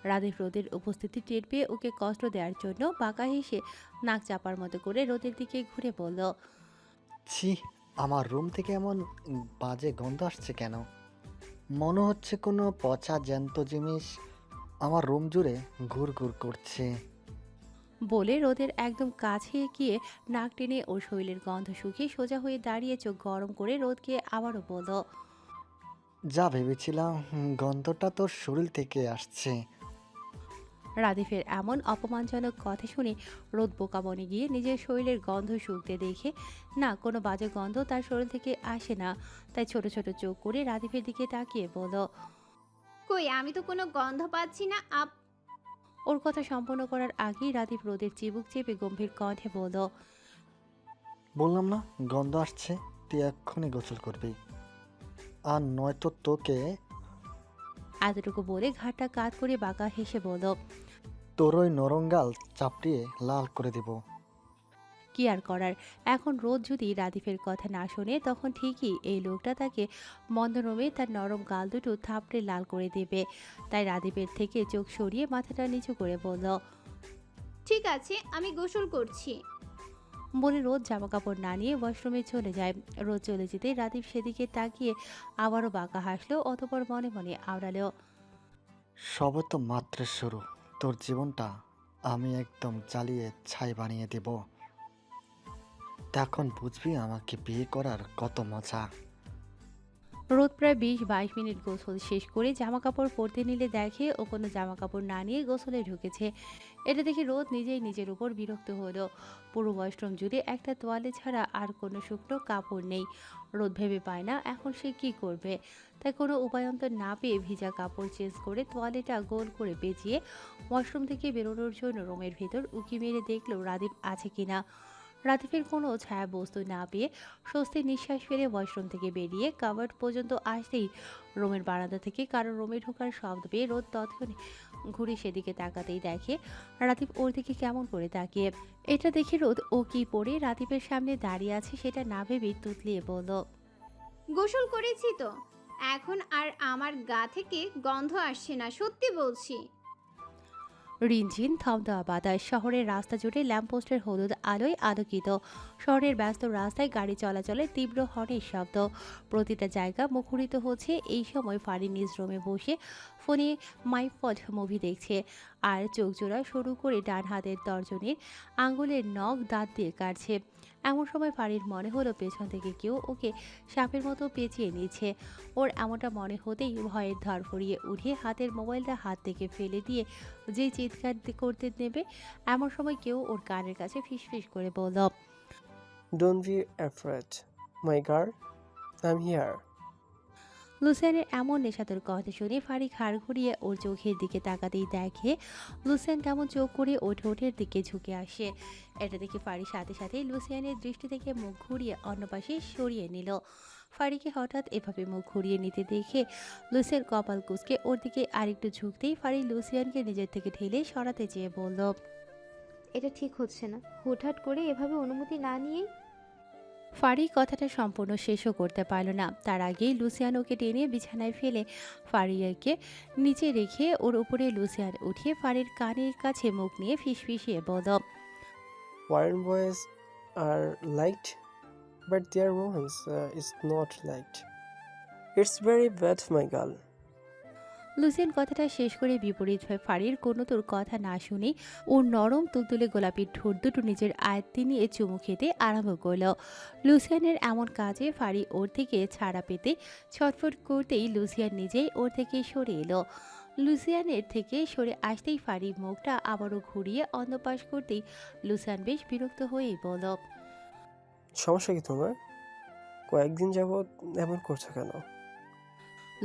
রাদিফ রোদের উপস্থিতি টের পেয়ে ওকে কষ্ট দেওয়ার জন্য বাঁকা হেসে নাক চাপার মতো করে রোদের দিকে ঘুরে বলল, ছি, আমার রুম থেকে এমন বাজে গন্ধ আসছে কেন? মনে হচ্ছে কোনো পচা জ্যান্ত জিনিস আমার রুম জুড়ে ঘুরঘুর করছে। বলে রোদের একদম কাছে গিয়ে নাক টেনে ওর শরীরের গন্ধ শুকিয়ে সোজা হয়ে দাঁড়িয়ে চোখ গরম করে রোদকে আবারও বলল, যা ভেবেছিলাম গন্ধটা তোর শরীর থেকে আসছে। রাদিফের এমন অপমানজনক কথা শুনে রোদ বোকা বনে গিয়ে নিজের শরীরের গন্ধ শুকতে দেখে না কোনো বাজে গন্ধ তার শরীর থেকে আসে না, তাই ছোট ছোট চোখ করে রাদিফের দিকে তাকিয়ে বলল। কই, আমি তো কোনো গন্ধ পাচ্ছি না। ওর কথা সম্পূর্ণ করার আগেই রাদিফ রোদের চিবুক চেপে গম্ভীর কণ্ঠে বলল, বললাম না গন্ধ আসছে, তুই এক্ষুনি গোসল করবি, আর নয়তো তোকে এতটুকু বলে ঘাটটা কাত করে বাঁকা হেসে বলল, তোর ওই নরঙ্গাল চাপড়িয়ে লাল করে দেব। কি আর করার, এখন রোদ যদি রাদিফের কথা না শোনে তখন ঠিকই এই লোকটা তাকে মন্দরমে তার নরম গাল দুটো থাপড়ে লাল করে দেবে। তাই রাদিফের থেকে চোখ সরিয়ে মাথাটা নিচু করে বলল। ঠিক আছে, আমি গোসল করছি। বলে রোদ জামাকাপড় না নিয়ে ওয়াশরুমে চলে যায়। রোদ চলে যেতে রাদিফ সেদিকে তাকিয়ে আবারও বাঁকা হাসলো, অতপর মনে মনে আওড়ালো, সবে তো মাত্র শুরু, তোর জীবনটা আমি একদম জ্বালিয়ে ছাই বানিয়ে দেব। তখন বুঝবি আমাকে বিয়ে করার কত মজা। রোদ প্রায় 20-22 মিনিট গোসল শেষ করে জামা কাপড় পরতে নিলে দেখে ও কোনো জামা কাপড় না নিয়ে গোসলে ঢুকেছে। এটা দেখে রোদ নিজেই নিজের উপর বিরক্ত হলো। পুরো ওয়াশরুম জুড়ে একটা তোয়ালে ছাড়া আর কোনো শুকনো কাপড় নেই। রোদ ভেবে পায় না এখন সে কি করবে। তাই কোনো উপায়ন্তর না পেয়ে ভিজা কাপড় চেঞ্জ করে তোয়ালেটা গোল করে পেঁচিয়ে ওয়াশরুম থেকে বেরোনোর জন্য রুমের ভেতর উকি মেরে দেখলো রাদীপ আছে কিনা। রাতিফের কোনো ছায়া বস্তু না পেয়ে স্বস্তির নিঃশ্বাস ফেলে ওয়াশরুম থেকে বেরিয়ে কাভার্ড পর্যন্ত আসতেই রুমের বারান্দা থেকে কারো রুমে ঢোকার শব্দ পেয়ে রোদ তৎক্ষণে ঘুরে সেদিকে তাকাতেই দেখে রাতিফ ওর দিকে কেমন করে তাকিয়ে। এটা দেখে রোদ ও কি পরে রাতিফের সামনে দাঁড়িয়ে আছে সেটা না ভেবেই তুতলিয়ে বলল, গোসল করেছি তো, এখন আর আমার গা থেকে গন্ধ আসছে না, সত্যি বলছি। রিনঝিন থমথমা বাতাস, শহরের রাস্তা জুড়ে ল্যাম্পপোস্টের হলুদ আলোয় আলোকিত। শহরের ব্যস্ত রাস্তায় গাড়ি চলাচলের তীব্র হর্নের শব্দ, প্রতিটা জায়গা মুখরিত হচ্ছে। এই সময় ফারি নিজ রুমে বসে ফোনে মাইফড মুভি দেখছে, আর চোখ জোড়া শুরু করে ডান হাতের তর্জনীর আঙ্গুলের নখ দাঁত দিয়ে কাটছে। এমন সময় ফারির মনে হলো পেছন থেকে কেউ ওকে সাপের মতো পেঁচিয়ে নিচ্ছে। ওর এমনটা মনে হতেই ভয়ের ধরফড়িয়ে উঠে হাতের মোবাইলটা হাত থেকে ফেলে দিয়ে যে চিৎকার করতে নেবে, এমন সময় কেউ ওর কানের কাছে ফিসফিস করে বলল, Don't be afraid, my girl. I'm here. লুসিয়ানের এমন নেশাতুর কথা শুনে ফারি ঘাড় ঘুরিয়ে ওর চোখের দিকে তাকাতেই দেখে লুসিয়ান কেমন চোখ করে ওর ঠোঁটের দিকে ঝুঁকে আসে। এটা দেখে ফারি সাথে সাথে লুসিয়ানের দৃষ্টি থেকে মুখ ঘুরিয়ে অন্য পাশে সরিয়ে নিল। ফারিকে হঠাৎ এভাবে মুখ ঘুরিয়ে নিতে দেখে লুসিয়ান কপাল কুঁচকে ওর দিকে আরেকটু ঝুঁকতেই ফারি লুসিয়ানকে নিজের থেকে ঠেলে সরাতে চেয়ে বলল, এটা ঠিক হচ্ছে না, হুটহাট করে এভাবে অনুমতি না নিয়েই। ফারি কথাটা সম্পূর্ণ শেষও করতে পারল না, তার আগেই লুসিয়ান ওকে টেনে বিছানায় ফেলে ফারিয়াকে নিচে রেখে ওর উপরে লুসিয়ান উঠিয়ে ফারির কানের কাছে মুখ নিয়ে ফিসফিসিয়ে বলল, Foreign boys are liked, but their romance is not liked. It's very bad, my girl. Lucien কথাটা শেষ করে বিপরীত হয়ে ফারির কোনো তোর কথা না শুনে ওর নরম তুলতুলে গোলাপি ঠোঁট দুটো নিজের আয়ত্তে নিয়ে চুমু খেতে আরম্ভ করল। লুসিয়ানের এমন কাজে ফারি ওর থেকে ছাড়া পেতে ছটফট করতেই লুসিয়ান নিজেই ওর থেকে সরে এলো। লুসিয়ানের থেকে সরে আসতেই ফারি মুখটা আবারও ঘুরিয়ে অন্যপাশ করতেই লুসিয়ান বেশ বিরক্ত হয়েই বলল, সমস্যা কি তোমার? কয়েকদিন যাবৎ এমন করছো কেন?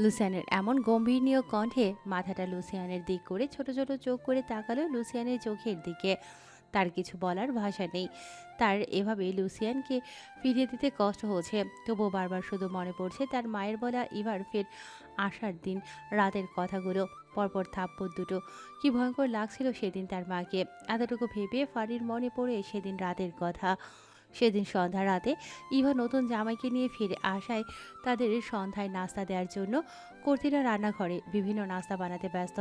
লুসিয়ানের এমন গম্ভীরনীয় কণ্ঠে মাথাটা লুসিয়ানের দিক করে ছোট ছোট চোখ করে তাকালো লুসিয়ানের চোখের দিকে। তার কিছু বলার ভাষা নেই। তার এভাবে লুসিয়ানকে ফিরিয়ে দিতে কষ্ট হচ্ছে, তবুও বারবার শুধু মনে পড়ছে তার মায়ের বলা এবার ফের আসার দিন রাতের কথাগুলো, পরপর থাপ্পড় দুটো। কি ভয়ঙ্কর লাগছিল সেদিন তার মাকে। এতটুকু ভেবে ফারির মনে পড়ে সেদিন রাতের কথা। সেদিন সন্ধ্যা রাতে ইভা নতুন জামাইকে নিয়ে ফিরে আসায় তাদের সন্ধ্যায় নাস্তা দেওয়ার জন্য কর্তিরা রান্নাঘরে বিভিন্ন নাস্তা বানাতে ব্যস্ত।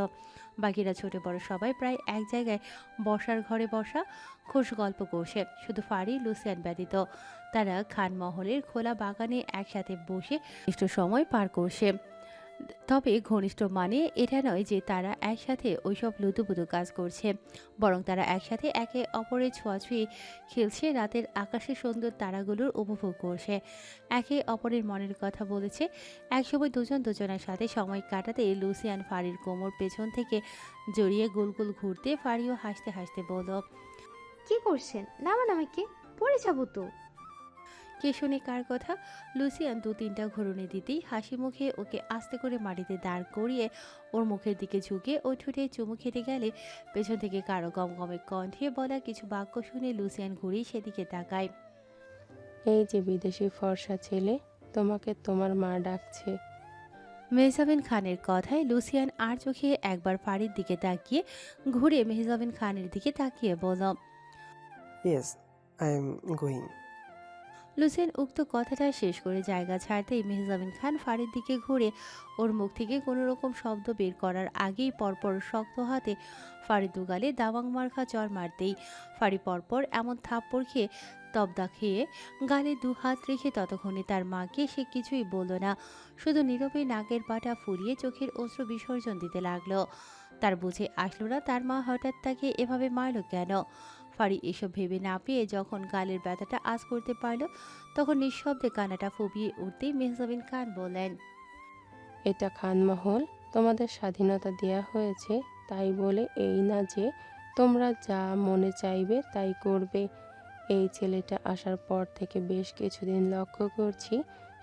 বাকিরা ছোট বড় সবাই প্রায় এক জায়গায় বসার ঘরে বসা খোশ গল্প করছে, শুধু ফারি লুসিয়ান ব্যতীত। তারা খানমহলের খোলা বাগানে একসাথে বসে একটু সময় পার করছে। তবে ঘনিষ্ঠ মানে এটা নয় যে তারা একসাথে ওইসব লুতুপুতু কাজ করছে, বরং তারা একসাথে একে অপরের ছোঁয়াছুঁয়ি খেলছে, রাতের আকাশে সুন্দর তারাগুলোর উপভোগ করছে, একে অপরের মনের কথা বলেছে। একসময় দুজন দুজনের সাথে সময় কাটাতে লুসিয়ান ফারির কোমর পেছন থেকে জড়িয়ে গোল গোল ঘুরতে ফারিও হাসতে হাসতে বলল, কি করছেন? নামান আমাকে, পড়ে যাবো তো। কে শুনে কার কথা? লুসিয়ান 2-3টা ঘুরুনি দিতেই হাসি মুখে ওকে আস্তে করে মাটিতে দাঁড় করিয়ে ওর মুখের দিকে ঝুঁকে ও ঠোঁটে চুমু খেতে গেলে পেছন থেকে কারো গমগমে কণ্ঠে বলা কিছু বাক্য শুনে লুসিয়ান ঘুরেই সেদিকে তাকায়। এই যে বিদেশি ফর্সা ছেলে, তোমাকে তোমার মা ডাকছে। মেহজাবিন খানের কথায় লুসিয়ান আর চোখে একবার ফারির দিকে তাকিয়ে ঘুরে মেহজাবিন খানের দিকে তাকিয়ে বলল, Yes, I am going. Lucien উক্ত কথাটা শেষ করে জায়গা ছাড়তেই মেহজাবিন খান ফারির দিকে ঘুরে ওর মুখ থেকে কোনো রকম শব্দ বের করার আগেই পরপর শক্ত হাতে ফারির দুগালে দাবাং মার্কা চর মারতেই ফারি পরপর এমন থাপ্পড় খেয়ে তবদা খেয়ে গালে 2 হাত রেখে ততক্ষণে তার মাকে সে কিছুই বলল না, শুধু নীরবে নাকের পাটা ফুলিয়ে চোখের অশ্রু বিসর্জন দিতে লাগলো। তার বুঝে আসলো না তার মা হঠাৎ তাকে এভাবে মারল কেন। ফারি এসব ভেবে না পেয়ে যখন গালের ব্যথাটা আঁচ করতে পারল, তখন নিঃশব্দে কান্নাটা ফুপিয়ে উঠতেই মেহজাবিন খান বললেন, এটা খানমহল, তোমাদের স্বাধীনতা দেয়া হয়েছে, তাই বলে এই না যে তোমরা যা মনে চাইবে তাই করবে। এই ছেলেটা আসার পর থেকে বেশ কিছুদিন লক্ষ্য করছি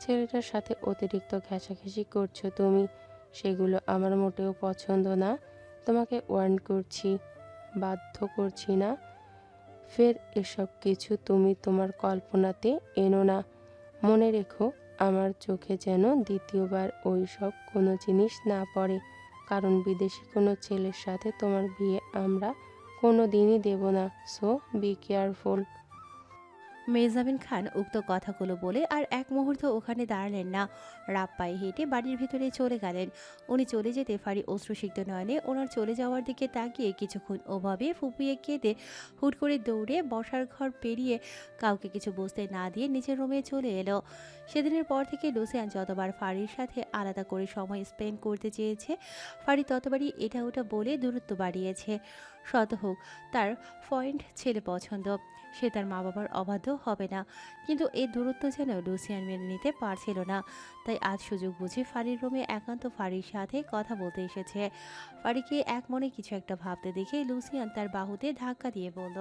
ছেলেটার সাথে অতিরিক্ত ঘেঁষাঘেঁষি করছো তুমি, সেগুলো আমার মোটেও পছন্দ না। তোমাকে ওয়ার্ন করছি, বাধ্য করছি না। ফের এসব কিছু তুমি তোমার কল্পনাতে এনো না। মনে রেখো, আমার চোখে যেন দ্বিতীয়বার ওই সব কোনো জিনিস না পড়ে, কারণ বিদেশি কোনো ছেলের সাথে তোমার বিয়ে আমরা কোনো দিনই দেব না। So be careful. Mehjabin Khan উক্ত কথাগুলো বলে আর এক মুহূর্ত ওখানে দাঁড়ালেন না, রাপ পায়ে হেঁটে বাড়ির ভিতরে চলে গেলেন। উনি চলে যেতে ফারি অশ্রুসিক্ত নয়নে ওনার চলে যাওয়ার দিকে তাকিয়ে কিছুক্ষণ ওভাবে ফুপিয়ে কেঁদে হুট করে দৌড়ে বসার ঘর পেরিয়ে কাউকে কিছু বুঝতে না দিয়ে নিজের রুমে চলে এলো। সেদিনের পর থেকে লুসিয়ান যতবার ফারির সাথে আলাদা করে সময় স্পেন্ড করতে চেয়েছে, ফারি ততবারই এটা ওটা বলে দূরত্ব বাড়িয়েছে। শত হোক তার পয়েন্ট ছেলে পছন্দ, সে তার মা বাবার অবাধ্য হবে না, কিন্তু এই দূরত্ব যেন লুসিয়ান মেনে নিতে পারছিল না। তাই আজ সুযোগ বুঝে ফারির রুমে একান্ত ফারির সাথে কথা বলতে এসেছে। ফারিকে এক মনে কিছু একটা ভাবতে দেখে লুসিয়ান তার বাহুতে ধাক্কা দিয়ে বলল,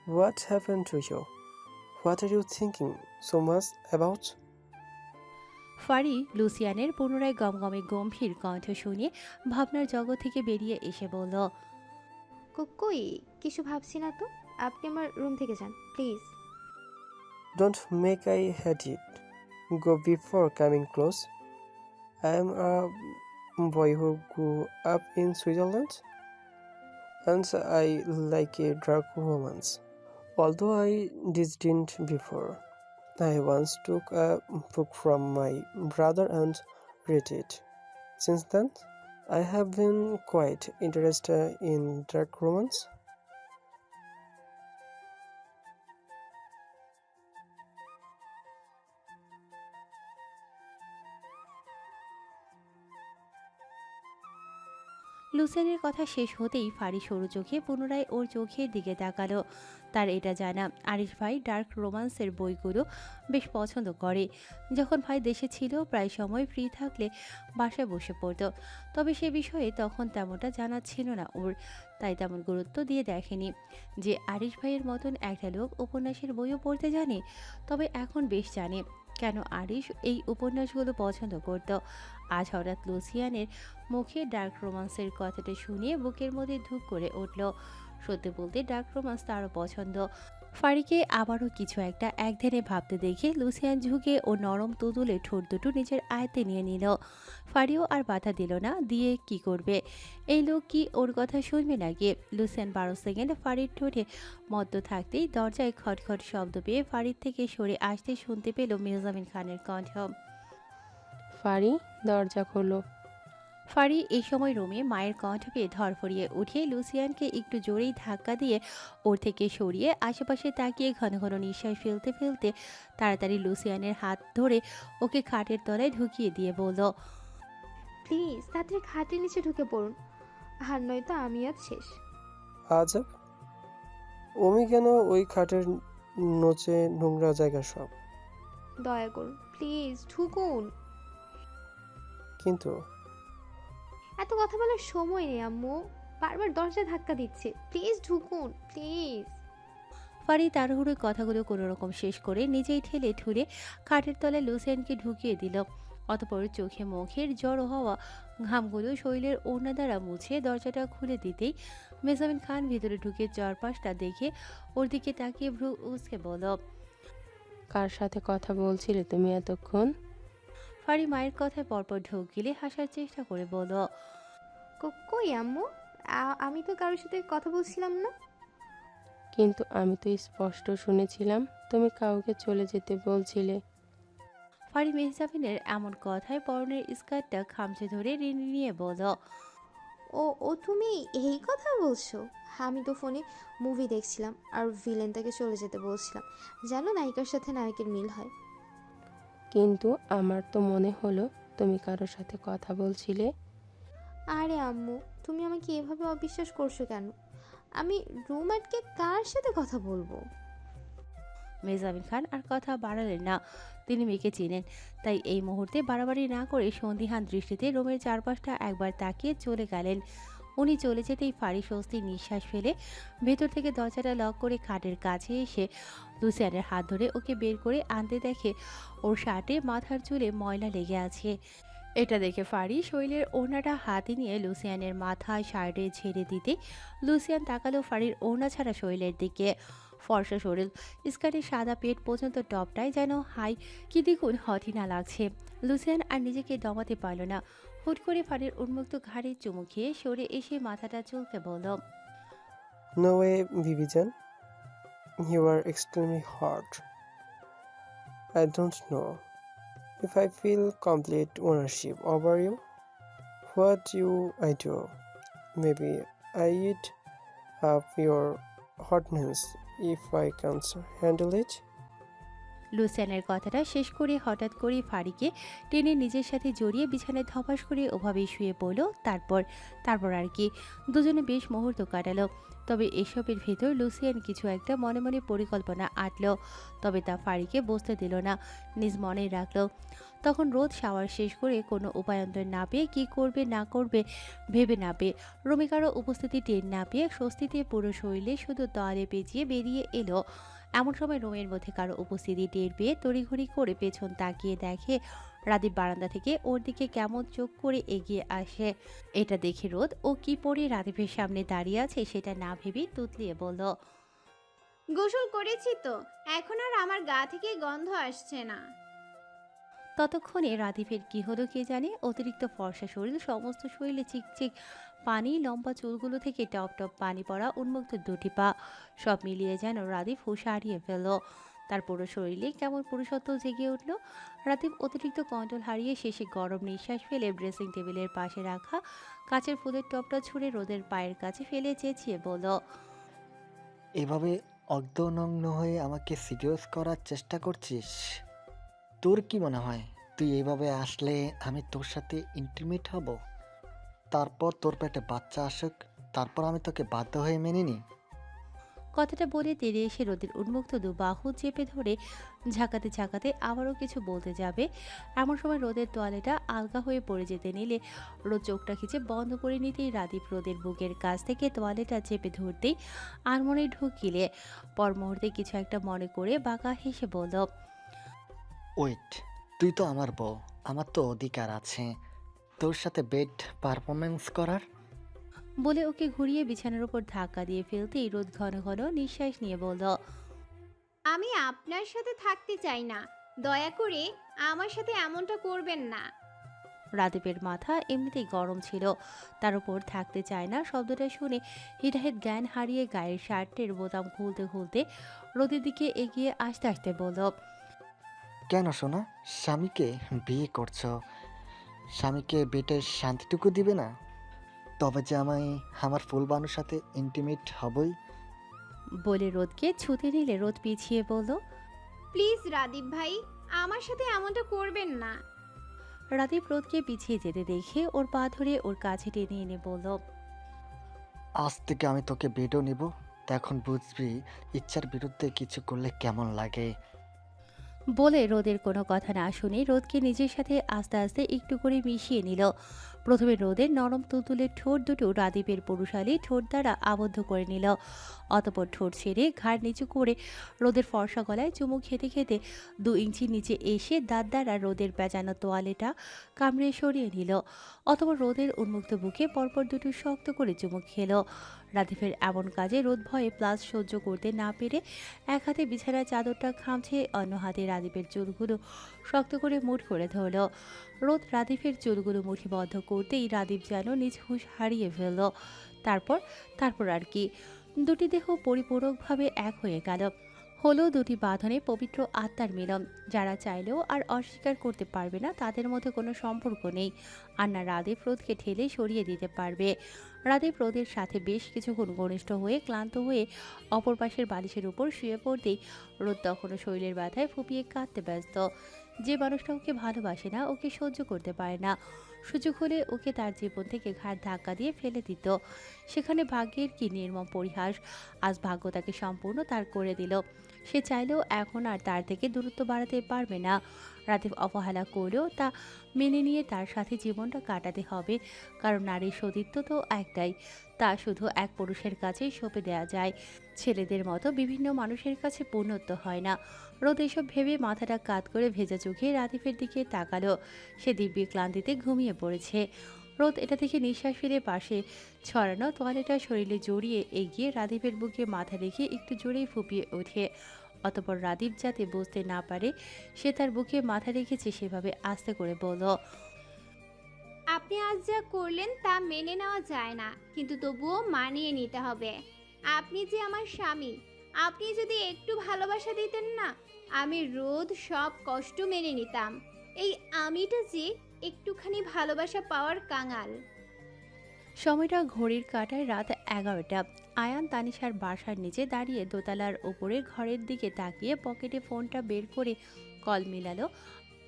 What happened to you? What are you thinking so much about? ফারি লুসিয়ানের পুনরায় গমগমে গম্ভীর কণ্ঠ শুনে ভাবনার জগৎ থেকে বেরিয়ে এসে বলল, কই, কিছু ভাবছি না তো। আপনি আমার রুম থেকে যান please. Don't make I hate it. Go before coming close. I am a boy who grew up in Switzerland, and I like a dark romance. Although I didn't before, I once took a book from my brother and read it. Since then, I have been quite interested in dark romance. লুসিয়ানের কথা শেষ হতেই ফারি সরু চোখে পুনরায় ওর চোখের দিকে তাকালো। তার এটা জানা আরিশ ভাই ডার্ক রোমান্সের বইগুলো বেশ পছন্দ করে। যখন ভাই দেশে ছিল প্রায় সময় ফ্রি থাকলে বাসায় বসে পড়তো, তবে সে বিষয়ে তখন তেমনটা জানা ছিল না ওর, তাই তেমন গুরুত্ব দিয়ে দেখেনি যে আরিশ ভাইয়ের মতন একটা লোক উপন্যাসের বইও পড়তে জানে। তবে এখন বেশ জানে কেন আরিশ এই উপন্যাসগুলো পছন্দ করত। আজ হঠাৎ লুসিয়ানের মুখে ডার্ক রোমান্সের কথাটা শুনিয়ে বুকের মধ্যে ধুক করে উঠল। সত্যি বলতে ডার্ক রোমান্স তারও পছন্দ, ফারিকে আবারও কিছু একটা একধ্যানে ভাবতে দেখে লুসিয়ান ঝুঁকে ও নরম তুতুলে ঠোঁট দুটো নিজের আয়ত্তে নিয়ে নিল। ফারিও আর বাধা দিল না, দিয়ে কি করবে? এই লোক কি ওর কথা শুনবে নাকি? লুসিয়ান 12 সেকেন্ড ফারির ঠোঁটে মদ্য থাকতেই দরজায় খটখট শব্দ পেয়ে ফারির থেকে সরে আসতে শুনতে পেল মেহজাবিন খানের কণ্ঠ। ফারি, দরজা খোলো। ফারি এই সময় রুমে মায়ের কণ্ঠ পেয়ে ধরফরিয়ে উঠে লুসিয়ানকে একটু জোরেই ধাক্কা দিয়ে ওর থেকে সরিয়ে আশেপাশে তাকিয়ে ঘন ঘন নিঃশ্বাস ফেলতে ফেলতে তাড়াতাড়ি লুসিয়ানের হাত ধরে ওকে খাটের তলায় ঢুকিয়ে দিয়ে বলল, প্লিজ তাড়াতাড়ি খাটের নিচে ঢুকে পড়ুন, আর নয়তো আমি আজ শেষ। আজব, ওমি কেন ওই খাটের নোচে নোংরা জায়গা সব। দয়া করুন প্লিজ ঢুকুন। কিন্তু এত কথা বলার সময় নেই আম্মু, বারবার দরজা ধাক্কা দিচ্ছে, প্লিজ ঢুকুন প্লিজ। ফারি তাড়াহুড়োর কথাগুলো কোনো রকম শেষ করে নিজেই ঠেলে ঠুলে খাটের তলায় লুসিয়ানকে ঢুকিয়ে দিল। অতপর চোখে মুখের জড়ো হওয়া ঘামগুলো শরীরের ওড়না দ্বারা মুছে দরজাটা খুলে দিতেই মেহজাবিন খান ভিতরে ঢুকে চারপাশটা দেখে ওর দিকে তাকিয়ে ভ্রু উসকে বলল, কার সাথে কথা বলছিলে তুমি এতক্ষণ? ফারি মায়ের কথায় পরপর ঢোক গিলে হাসার চেষ্টা করে বলল, কই আম্মু, আমি তো কারোর সাথে কথা বলছিলাম না। কিন্তু আমি তো স্পষ্ট শুনেছিলাম তুমি কাউকে চলে যেতে বলছিলে। ফারি মেহজাবিনের এমন কথায় পরনের স্কার্টটা খামচে ধরে ঋণ নিয়ে বলল, ও তুমি এই কথা বলছো? আমি তো ফোনে মুভি দেখছিলাম আর ভিলেনটাকে চলে যেতে বলছিলাম, জানো নায়িকার সাথে নায়কের মিল হয়। কিন্তু আমার তো মনে হলো তুমি কারোর সাথে কথা বলছিলে। আরে আম্মু, তুমি আমাকে এভাবে অবিশ্বাস করছো কেন? আমি রুম আটকে কার সাথে কথা বলবো? মেহজাবিন খান আর কথা বাড়ালেন না। তিনি মেয়েকে চিনেন, তাই এই মুহূর্তে বাড়াবাড়ি না করে সন্দিহান দৃষ্টিতে রুমের চারপাশটা একবার তাকিয়ে চলে গেলেন। উনি চলে যেতেই ফারি স্বস্তির নিঃশ্বাস ফেলে ভেতর থেকে দরজাটা লক করে খাটের কাছে এসে লুসিয়ানের হাত ধরে ওকে বের করে আনতে দেখে ওর শার্টে মাথার চুলে ময়লা লেগে আছে। এটা দেখে ফারি শরীরের ওড়নাটা হাতে নিয়ে লুসিয়ানের মাথায় শার্টে ঝেড়ে দিতে লুসিয়ান তাকালো ফারির ওড়না ছাড়া শরীরের দিকে। ফর্সা শরীর, স্কার্টের সাদা পেট পর্যন্ত টপটায় যেন হাই কি দ্বিগুণ হটিনা লাগছে। লুসিয়ান আর নিজেকে দমাতে পারল না। হুট করে ফারির উন্মুক্ত ঘাড়ে চুমু খেয়ে সরে এসে মাথাটা চুলতে বলল, নো ওয়ে বিবিজান, you are extremely hot. I don't know if I feel complete ownership over you. What do I do? Maybe I eat up your hotness if I can't handle it. লুসিয়ানের কথাটা শেষ করে হঠাৎ করে ফারিকে টেনে নিজের সাথে জড়িয়ে বিছানায় ধপাস করে ওভাবেই শুয়ে পড়ল। তারপর আর কি, দুজনে বেশ মুহূর্ত কাটালো। তবে এসবের ভেতর লুসিয়ান কিছু একটা মনে মনে পরিকল্পনা আঁটল, তবে তা ফারিকে বুঝতে দিল না, নিজ মনেই রাখলো। তখন রোদ শাওয়ার শেষ করে কোনো উপায়ন্তর না পেয়ে কী করবে না করবে ভেবে না পেয়ে রুমে কারো উপস্থিতি টের না পেয়ে স্বস্তিতে পুরো শরীরে শুধু তোয়ালে পেঁচিয়ে বেরিয়ে এলো। এমন সময় রুমের মধ্যে কারো উপস্থিতি টের পেয়ে তড়িঘড়ি করে পেছন তাকিয়ে দেখে রাদীপ বারান্দা থেকে ওর দিকে কেমন চোখ করে এগিয়ে আসে। এটা দেখে রোদ ও কি পরে রাদীপের সামনে দাঁড়িয়ে আছে সেটা না ভেবে তুতলিয়ে বলল, গোসল করেছি তো, এখন আর আমার গা থেকে গন্ধ আসছে না। ততক্ষণে রাদীপের কি হলো কে জানে, অতিরিক্ত ফর্সা শরীর, সমস্ত শরীরে চিকচিক পানি, লম্বা চুলগুলো থেকে টপ টপ পানি পড়া, উন্মুক্ত দুটি পা, সব মিলিয়ে যেন রাদীপ হুঁশ হারিয়ে ফেলল। তার পুরো শরীরে কেমন পুরুষত্ব জেগে উঠল। রাদীপ অতিরিক্ত কন্ট্রোল হারিয়ে শেষে গরম নিঃশ্বাস ফেলে ড্রেসিং টেবিলের পাশে রাখা কাচের ফুলের টপটা ছুঁড়ে রোদের পায়ের কাছে ফেলে চেঁচিয়ে বলল, এভাবে অর্ধনগ্ন হয়ে আমাকে সিরিয়াস করার চেষ্টা করছিস? তোর কি মনে হয় তুই এইভাবে আসলে আমি তোর সাথে ইন্টিমেট হব? তারপর তোর পেটে বাচ্চা আসুক, তারপর আমি তোকে বাধ্য হয়ে মেনে নিই? কথাটা বলে তেড়ে এসে রোদের উন্মুক্ত দু বাহু চেপে ধরে ঝাঁকাতে ঝাঁকাতে আবারও কিছু বলতে যাবে, এমন সময় রোদের তোয়ালেটা আলগা হয়ে পড়ে যেতে নিলে রোদ চোখটা খিচে বন্ধ করে নিতেই রাদীপ রোদের বুকের কাছ থেকে তোয়ালেটা চেপে ধরতেই আনমনে ঢুকিলে পর মুহূর্তে কিছু একটা মনে করে বাঁকা হেসে বলল, ওয়েট, তুই তো আমার বউ, আমার তো অধিকার আছে তোর সাথে বেড পারফরমেন্স করার। বলে ওকে ঘুরিয়ে বিছানার উপর ধাক্কা দিয়ে ফেলতেই রোদ ঘন ঘন নিঃশ্বাস নিয়ে বলল, আমি আপনার সাথে থাকতে চাই না, দয়া করে আমার সাথে এমনটা করবেন না। রাদীপের মাথা এমনিতেই গরম ছিল, তার উপর থাকতে চায় না শব্দটা শুনে হিরাহের জ্ঞান হারিয়ে গায়ের শার্টের বোতাম খুলতে খুলতে রোদের দিকে এগিয়ে আসতে আসতে বলল, কেন সোনা, স্বামীকে বিয়ে করছো, স্বামীকে বেটের শান্তিটুকু দিবে না? তবে যে আমি আমার ফুল বানুর সাথে ইন্টিমেট হবই। বলে রোদকে ছুতে নিলে রোদ পিছিয়ে বলল। প্লিজ রাদীপ ভাই, আমার সাথে এমনটা করবেন না। রাদীপ রোদকে পিছিয়ে যেতে দেখে ওর পা ধরে ওর কাছে টেনে এনে বলল, আজ থেকে আমি তোকে বেডও নিব, তখন বুঝবি ইচ্ছার বিরুদ্ধে কিছু করলে কেমন লাগে। বলে রোদের কোনো কথা না শুনে রোদকে নিজের সাথে আস্তে আস্তে একটু করে মিশিয়ে নিল। প্রথমে রোদের নরম তুলতুলে ঠোঁট দুটো রাদীপের পুরুষালী ঠোঁট দ্বারা আবদ্ধ করে নিল। অতপর ঠোঁট ছেড়ে ঘাড় নিচু করে রোদের ফর্সা গলায় চুমু খেতে খেতে 2 ইঞ্চি নিচে এসে দাঁত দ্বারা রোদের পেঁচানো তোয়ালেটা কামড়ে সরিয়ে নিল। অতপর রোদের উন্মুক্ত বুকে পরপর দুটো শক্ত করে চুমু খেল। রাদীপের এমন কাজে রোদ ভয়ে প্লাস সহ্য করতে না পেরে এক হাতে বিছানার চাদরটা খামছে, অন্য হাতে রাদীপের চুলগুলো শক্ত করে মুঠ করে ধরল। রোদ রাদীপের চুলগুলো মুঠিবদ্ধ করতেই রাদীপ যেন নিজ হুঁশ হারিয়ে ফেলল। তারপর আর কি, দুটি দেহ পরিপূরকভাবে এক হয়ে গেল। হলো দুটি বাঁধনে পবিত্র আত্মার মিলন। যারা চাইলেও আর অস্বীকার করতে পারবে না তাদের মধ্যে কোনো সম্পর্ক নেই। আর না রাদীপ রোদকে ঠেলে সরিয়ে দিতে পারবে। রাদীপ রোদের সাথে বেশ কিছুক্ষণ ঘনিষ্ঠ হয়ে ক্লান্ত হয়ে অপর পাশের বালিশের উপর শুয়ে পড়তেই রোদ তখনও শরীরের ব্যথায় ফুপিয়ে কাঁদতে ব্যস্ত। যে মানুষটা ওকে ভালোবাসে না, ওকে সহ্য করতে পারে না, সুযোগ হলে ওকে তার জীবন থেকে ঘাড় ধাক্কা দিয়ে ফেলে দিত। সেখানে ভাগ্যের কি নির্মম পরিহাস, আজ ভাগ্য তাকে সম্পূর্ণ তার করে দিল। সে চাইলেও এখন আর তার থেকে দূরত্ব বাড়াতে পারবে না। রাদীপ অবহেলা করলেও তা মেনে নিয়ে তার সাথে জীবনটা কাটাতে হবে, কারণ নারীর সতীত্ব তো একটাই, তা শুধু এক পুরুষের কাছেই সঁপে দেওয়া যায়। ছেলেদের মতো বিভিন্ন মানুষের কাছে পূর্ণত্ব হয় না। রোদ এসব ভেবে মাথাটা কাত করে ভেজা চোখে রাদীপের দিকে তাকালো। সে দিব্যি ক্লান্তিতে ঘুমিয়ে পড়েছে। রোদ এটা থেকে নিঃশ্বাস ফেলে পাশে ছড়ানো তোয়ালেটা শরীরে জড়িয়ে এগিয়ে রাদীপের বুকে মাথা রেখে একটু জোরেই ফুপিয়ে ওঠে। অতপর রাদীপ যাতে বুঝতে না পারে সে তার বুকে মাথা রেখেছে সেভাবে আস্তে করে বলল, আপনি আজ যা করলেন তা মেনে নেওয়া যায় না, কিন্তু তবুও মানিয়ে নিতে হবে। আপনি যে আমার স্বামী, আপনি যদি একটু ভালোবাসা দিতেন না, আমি রোদ সব কষ্ট মেনে নিতাম। এই আমিটা যে একটুখানি ভালোবাসা পাওয়ার কাঙাল। সময়টা ঘড়ির কাঁটায় রাত 11টা। আয়ান তানিশার বাসার নিচে দাঁড়িয়ে দোতলার ওপরে ঘরের দিকে তাকিয়ে পকেটে ফোনটা বের করে কল মিলালো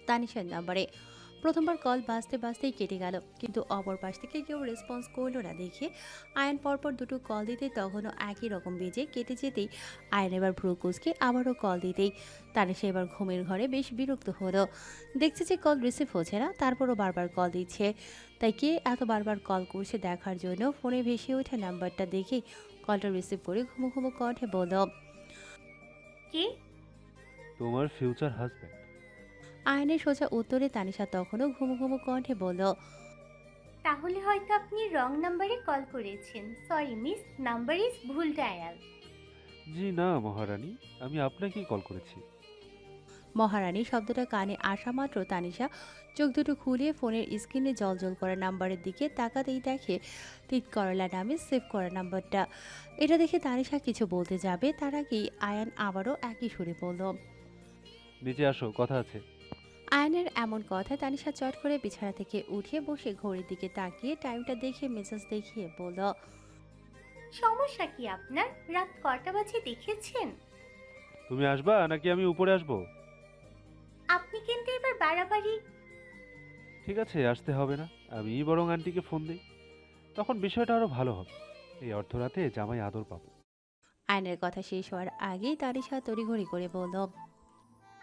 তানিশার নাম্বারে। প্রথমবার কল বাজতে বাজতেই কেটে গেল, কিন্তু অপর পাশ থেকে কেউ রেসপন্স করলো না দেখে আয়ান পরপর দুটো কল দিতে তখনও একই রকম বেজে কেটে যেতেই আয়ান এবার ভ্রুকুচকে আবারও কল দিতেই তানিশা এবার ঘুমের ঘরে বেশ বিরক্ত হলো। দেখছে যে কল রিসিভ হচ্ছে না, তারপরও বারবার কল দিচ্ছে। তাই কে এত বারবার কল করছে দেখার জন্য ফোনে ভেসে ওঠা নাম্বারটা দেখে কলটা রিসিভ করে ঘুমো ঘুমো কণ্ঠে বলল, কে? তোমার ফিউচার হাজব্যান্ড। আয়নের সোজা উত্তরে তানিশা তখনও ঘুমো ঘুমো কণ্ঠে বলল, তাহলে হয়তো আপনি রং নাম্বারে কল করেছেন। সরি মিস, নাম্বার ইজ ভুল ডায়াল। জি না মহারানী, আমি আপনাকেই কল করেছি। মহারানী শব্দটা কানে আসা মাত্র তানিশা চোখ দুটো খুলে ফোনের স্ক্রিনে জলজল করা নাম্বারের দিকে তাকাতেই দেখে তিত করলা নামে সেভ করা নাম্বারটা। এটা দেখে তানিশা কিছু বলতে যাবে তার আগেই আয়ান আবারও একই সুরে বলল। নিচে আসো, কথা আছে। আয়নের এমন কথা তানিশা চট করে বিছানা থেকে উঠে বসে ঘড়ির দিকে তাকিয়ে টাইমটা দেখে মেসেজ দেখিয়ে বলল, সমস্যা কি আপনার? রাত কটা বাজে দেখেছেন? তুমি আসবা নাকি আমি উপরে আসবো? আপনি কিন্তু এবার বাড়াবাড়ি। ঠিক আছে, আসতে হবে না, আমি বরং আন্টিকে ফোন দিই, তখন বিষয়টা আরো ভালো হবে। এই অর্ধরাতে জামাই আদর পাবো। আয়নের কথা শেষ হওয়ার আগেই তানিশা তড়িঘড়ি করে বলল,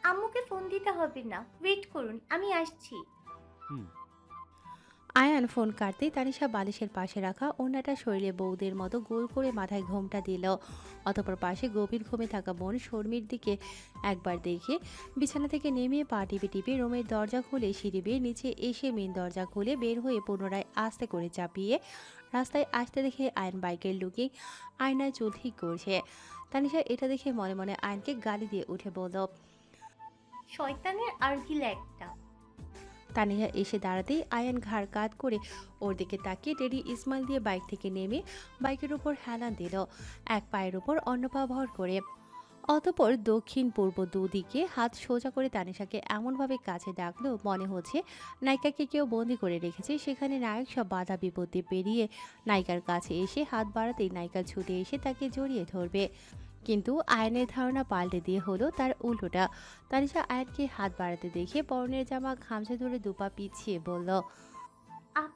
আম্মুকে ফোন দিতে হবে না, ওয়েট করুন, আমি আসছি। হুম। আয়ান ফোন কাটতেই তানিশা বালিশের পাশে রাখা ওড়নাটা শরীরে বৌদের মতো গোল করে মাথায় ঘোমটা দিল। অতপর পাশে গভীর ঘুমে থাকা বোন শর্মির দিকে একবার দেখে বিছানা থেকে নেমে পা টিপে টিপে রুমের দরজা খুলে সিঁড়ি বেয়ে নিচে এসে মেন দরজা খুলে বের হয়ে পুনরায় আস্তে করে চাপিয়ে রাস্তায় আসতে দেখে আয়ন বাইকের লুকিং আয়নায় চুল ঠিক করছে। তানিশা এটা দেখে মনে মনে আয়নকে গালি দিয়ে উঠে বলল। শয়তানের আর্গিল একটা। তানিয়া এসে দাঁড়াতেই আয়ান ঘাড় কাত করে ওর দিকে তাকিয়ে টেডি ইসমাইল দিয়ে বাইক থেকে নেমে বাইকের উপর হেলান দিল, এক পায়ের উপর অন্য পা ভর করে। অতপর দক্ষিণ পূর্ব দুদিকে হাত সোজা করে তানিশাকে এমনভাবে কাছে ডাকলো মনে হচ্ছে নায়িকাকে কেউ বন্দি করে রেখেছে। সেখানে নায়ক সব বাধা বিপত্তি পেরিয়ে নায়িকার কাছে এসে হাত বাড়াতেই নায়িকা ছুটে এসে তাকে জড়িয়ে ধরবে। কিন্তু আয়নের ধারণা পাল্টে দিয়ে হলো তার উল্টোটা। তানিশা আয়নকে হাত বাড়াতে দেখে পরনের জামা খামচে ধরে দুপা পিছিয়ে বলল।